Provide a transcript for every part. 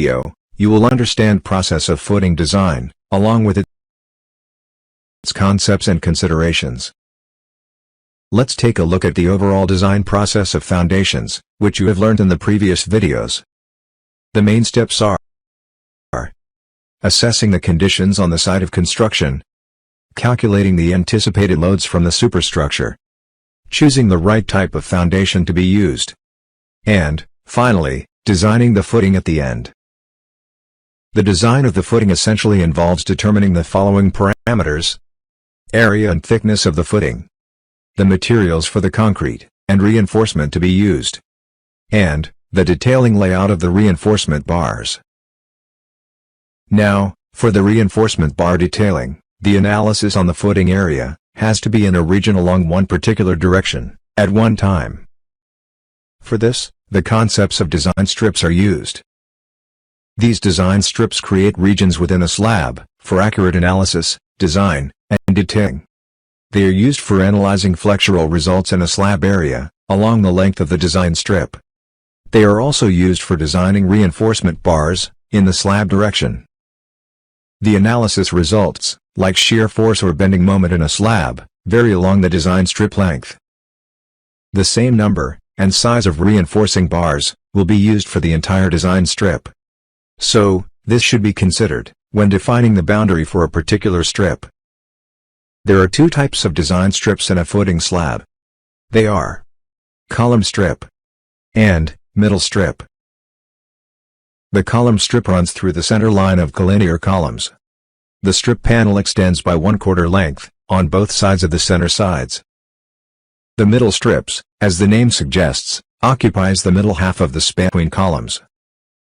video, you will understand process of footing design, along with its concepts and considerations. Let's take a look at the overall design process of foundations, which you have learned in the previous videos. The main steps are assessing the conditions on the site of construction, calculating the anticipated loads from the superstructure, choosing the right type of foundation to be used, and, finally, designing the footing at the end. The design of the footing essentially involves determining the following parameters: area and thickness of the footing, the materials for the concrete and reinforcement to be used, and the detailing layout of the reinforcement bars. Now, for the reinforcement bar detailing, the analysis on the footing area has to be in a region along one particular direction, at one time. For this, the concepts of design strips are used. These design strips create regions within a slab, for accurate analysis, design, and detailing. They are used for analyzing flexural results in a slab area, along the length of the design strip. They are also used for designing reinforcement bars, in the slab direction. The analysis results, like shear force or bending moment in a slab, vary along the design strip length. The same number and size of reinforcing bars will be used for the entire design strip. So, this should be considered when defining the boundary for a particular strip. There are two types of design strips in a footing slab. They are column strip and middle strip. The column strip runs through the center line of collinear columns. The strip panel extends by 1/4 length, on both sides of the center sides. The middle strips, as the name suggests, occupies the middle half of the span between columns.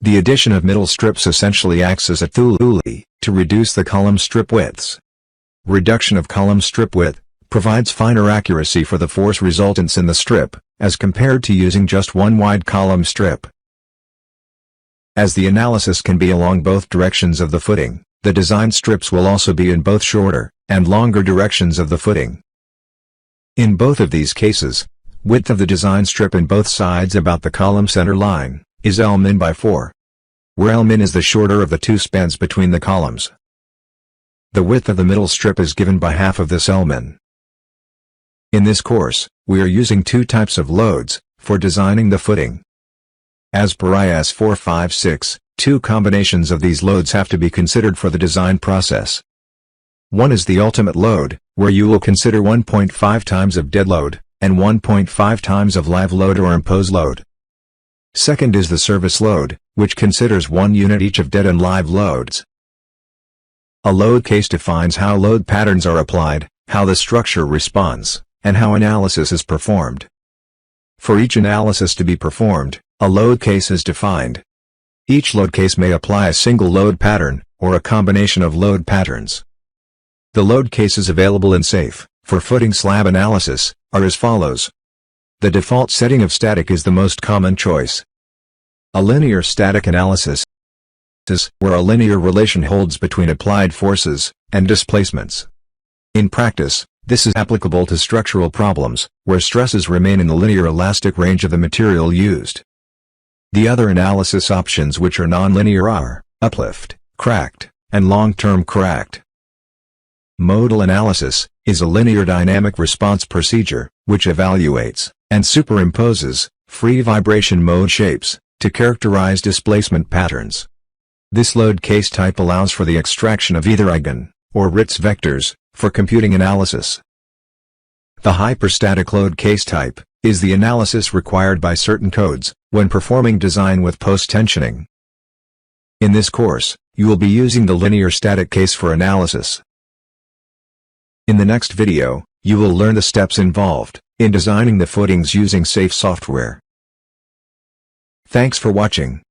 The addition of middle strips essentially acts as a tool to reduce the column strip widths. Reduction of column strip width provides finer accuracy for the force resultants in the strip, as compared to using just one wide column strip. As the analysis can be along both directions of the footing, the design strips will also be in both shorter and longer directions of the footing. In both of these cases, width of the design strip in both sides about the column center line is L-min by 4, where L-min is the shorter of the two spans between the columns. The width of the middle strip is given by half of this L-min. In this course, we are using two types of loads for designing the footing. As per IS 456, two combinations of these loads have to be considered for the design process. One is the ultimate load, where you will consider 1.5 times of dead load, and 1.5 times of live load or imposed load. Second is the service load, which considers 1 unit each of dead and live loads. A load case defines how load patterns are applied, how the structure responds, and how analysis is performed. For each analysis to be performed, a load case is defined. Each load case may apply a single load pattern, or a combination of load patterns. The load cases available in SAFE, for footing slab analysis, are as follows. The default setting of static is the most common choice. A linear static analysis is where a linear relation holds between applied forces and displacements. In practice, this is applicable to structural problems, where stresses remain in the linear elastic range of the material used. The other analysis options which are nonlinear are uplift, cracked, and long-term cracked. Modal analysis is a linear dynamic response procedure, which evaluates and superimposes free vibration mode shapes to characterize displacement patterns. This load case type allows for the extraction of either eigen or Ritz vectors for computing analysis. The hyperstatic load case type is the analysis required by certain codes when performing design with post-tensioning. In this course, you will be using the linear static case for analysis. In the next video, you will learn the steps involved in designing the footings using SAFE software. Thanks for watching.